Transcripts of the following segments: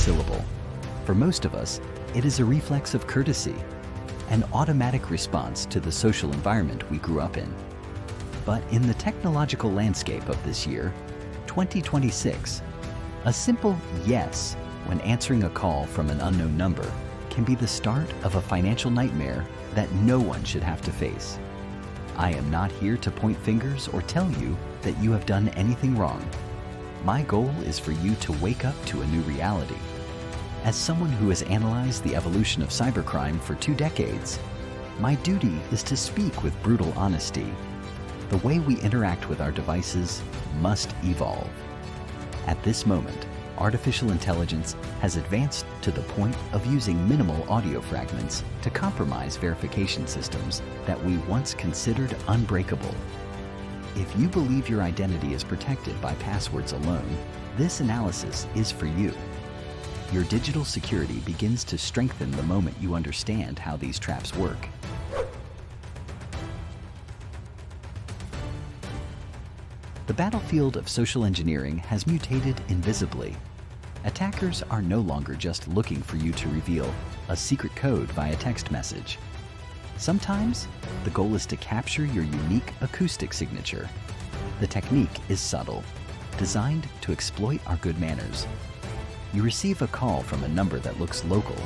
syllable. For most of us, it is a reflex of courtesy, an automatic response to the social environment we grew up in. But in the technological landscape of this year, 2026, a simple yes when answering a call from an unknown number can be the start of a financial nightmare that no one should have to face. I am not here to point fingers or tell you that you have done anything wrong. My goal is for you to wake up to a new reality. As someone who has analyzed the evolution of cybercrime for 2 decades, my duty is to speak with brutal honesty. The way we interact with our devices must evolve. At this moment, artificial intelligence has advanced to the point of using minimal audio fragments to compromise verification systems that we once considered unbreakable. If you believe your identity is protected by passwords alone, this analysis is for you. Your digital security begins to strengthen the moment you understand how these traps work. The battlefield of social engineering has mutated invisibly. Attackers are no longer just looking for you to reveal a secret code via text message. Sometimes, the goal is to capture your unique acoustic signature. The technique is subtle, designed to exploit our good manners. You receive a call from a number that looks local,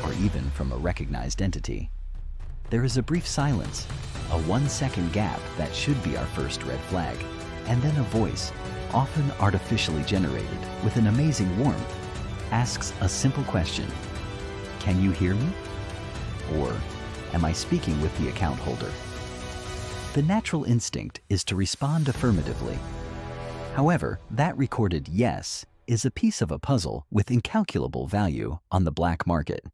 or even from a recognized entity. There is a brief silence, a 1-second gap that should be our first red flag, and then a voice, often artificially generated with an amazing warmth, asks a simple question. Can you hear me? Or, am I speaking with the account holder? The natural instinct is to respond affirmatively. However, that recorded yes is a piece of a puzzle with incalculable value on the black market.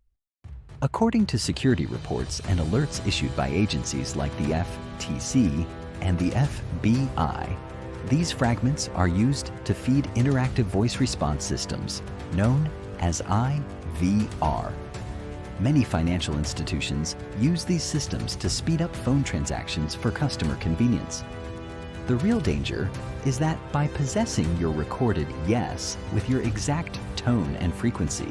According to security reports and alerts issued by agencies like the FTC and the FBI, these fragments are used to feed interactive voice response systems, known as IVR. Many financial institutions use these systems to speed up phone transactions for customer convenience. The real danger is that by possessing your recorded yes with your exact tone and frequency,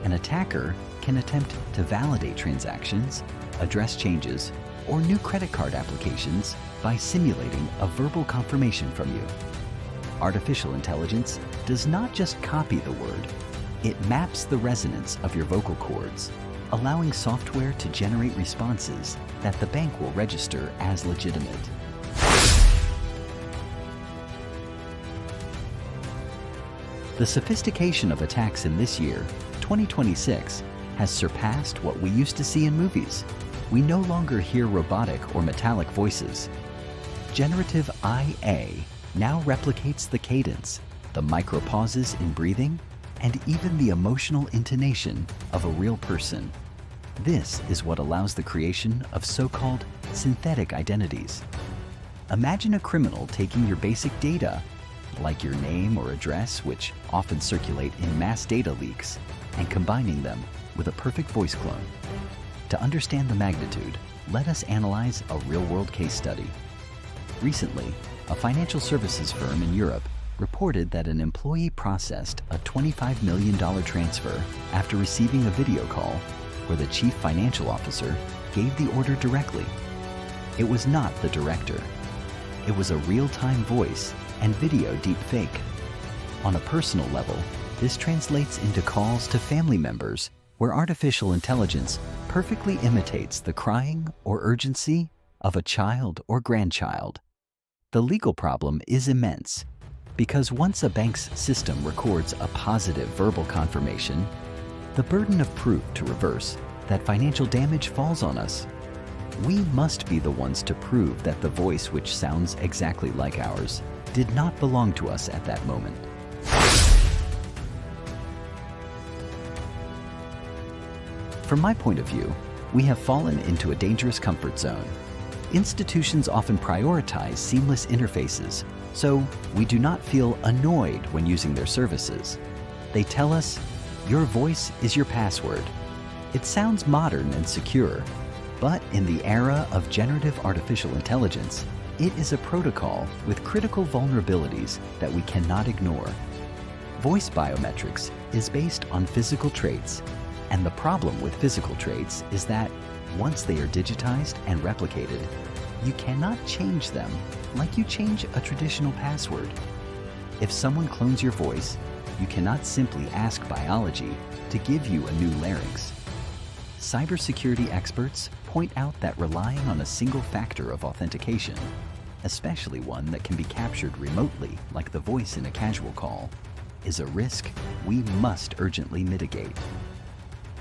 an attacker can attempt to validate transactions, address changes, or new credit card applications by simulating a verbal confirmation from you. Artificial intelligence does not just copy the word, it maps the resonance of your vocal cords, allowing software to generate responses that the bank will register as legitimate. The sophistication of attacks in this year, 2026, has surpassed what we used to see in movies. We no longer hear robotic or metallic voices. Generative IA now replicates the cadence, the micro-pauses in breathing, and even the emotional intonation of a real person. This is what allows the creation of so-called synthetic identities. Imagine a criminal taking your basic data, like your name or address, which often circulate in mass data leaks, and combining them with a perfect voice clone. To understand the magnitude, let us analyze a real-world case study. Recently, a financial services firm in Europe reported that an employee processed a $25 million transfer after receiving a video call where the chief financial officer gave the order directly. It was not the director. It was a real-time voice and video deepfake. On a personal level, this translates into calls to family members where artificial intelligence perfectly imitates the crying or urgency of a child or grandchild. The legal problem is immense, because once a bank's system records a positive verbal confirmation, the burden of proof to reverse that financial damage falls on us. We must be the ones to prove that the voice, which sounds exactly like ours, did not belong to us at that moment. From my point of view, we have fallen into a dangerous comfort zone. Institutions often prioritize seamless interfaces, so we do not feel annoyed when using their services. They tell us, your voice is your password. It sounds modern and secure, but in the era of generative artificial intelligence, it is a protocol with critical vulnerabilities that we cannot ignore. Voice biometrics is based on physical traits, and the problem with physical traits is that once they are digitized and replicated, you cannot change them like you change a traditional password. If someone clones your voice, you cannot simply ask biology to give you a new larynx. Cybersecurity experts point out that relying on a single factor of authentication, especially one that can be captured remotely like the voice in a casual call, is a risk we must urgently mitigate.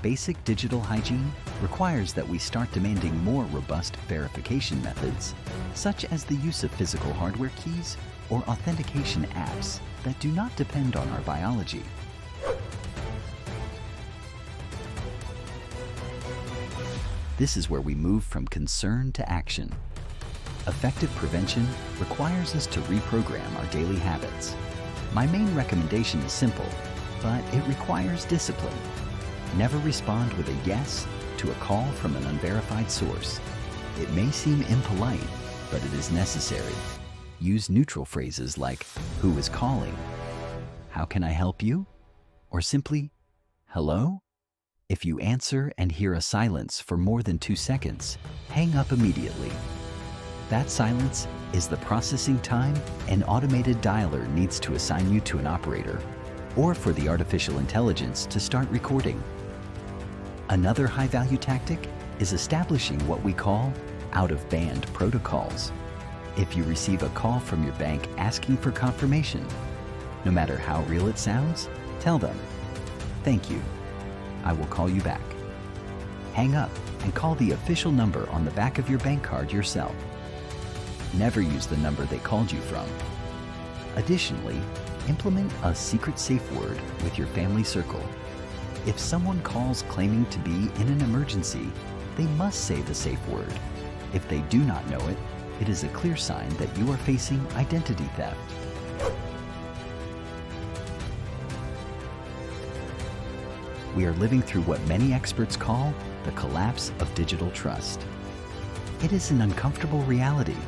Basic digital hygiene requires that we start demanding more robust verification methods, such as the use of physical hardware keys or authentication apps that do not depend on our biology. This is where we move from concern to action. Effective prevention requires us to reprogram our daily habits. My main recommendation is simple, but it requires discipline. Never respond with a yes to a call from an unverified source. It may seem impolite, but it is necessary. Use neutral phrases like, "Who is calling?" "How can I help you?" Or simply, "Hello?" If you answer and hear a silence for more than 2 seconds, hang up immediately. That silence is the processing time an automated dialer needs to assign you to an operator, or for the artificial intelligence to start recording. Another high-value tactic is establishing what we call out-of-band protocols. If you receive a call from your bank asking for confirmation, no matter how real it sounds, tell them, "Thank you. I will call you back." Hang up and call the official number on the back of your bank card yourself. Never use the number they called you from. Additionally, implement a secret safe word with your family circle. If someone calls claiming to be in an emergency, they must say the safe word. If they do not know it, it is a clear sign that you are facing identity theft. We are living through what many experts call the collapse of digital trust. It is an uncomfortable reality.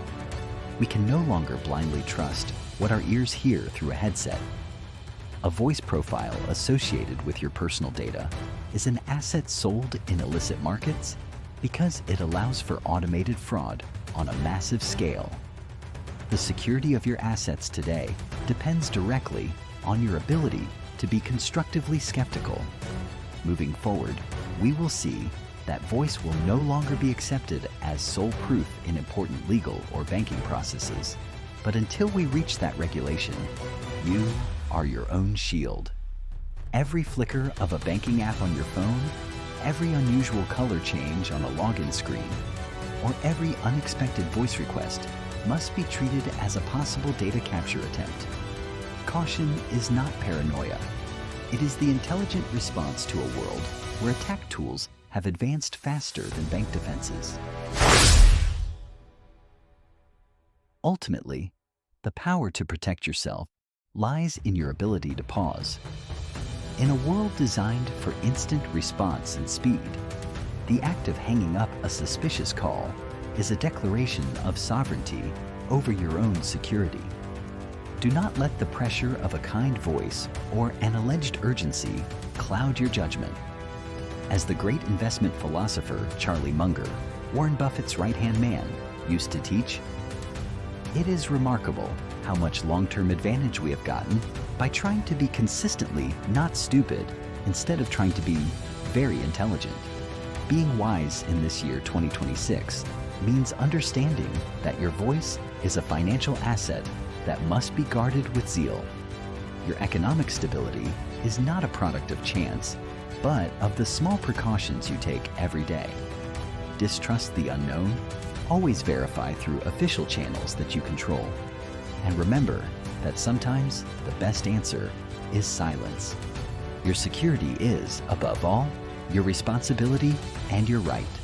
We can no longer blindly trust what our ears hear through a headset. A voice profile associated with your personal data is an asset sold in illicit markets because it allows for automated fraud on a massive scale. The security of your assets today depends directly on your ability to be constructively skeptical. Moving forward, we will see that voice will no longer be accepted as sole proof in important legal or banking processes. But until we reach that regulation, you are your own shield. Every flicker of a banking app on your phone, every unusual color change on a login screen, or every unexpected voice request must be treated as a possible data capture attempt. Caution is not paranoia. It is the intelligent response to a world where attack tools have advanced faster than bank defenses. Ultimately, the power to protect yourself lies in your ability to pause. In a world designed for instant response and speed, the act of hanging up a suspicious call is a declaration of sovereignty over your own security. Do not let the pressure of a kind voice or an alleged urgency cloud your judgment. As the great investment philosopher Charlie Munger, Warren Buffett's right-hand man, used to teach, it is remarkable how much long-term advantage we have gotten by trying to be consistently not stupid instead of trying to be very intelligent. Being wise in this year 2026 means understanding that your voice is a financial asset that must be guarded with zeal. Your economic stability is not a product of chance, but of the small precautions you take every day. Distrust the unknown. Always verify through official channels that you control. And remember that sometimes the best answer is silence. Your security is, above all, your responsibility and your right.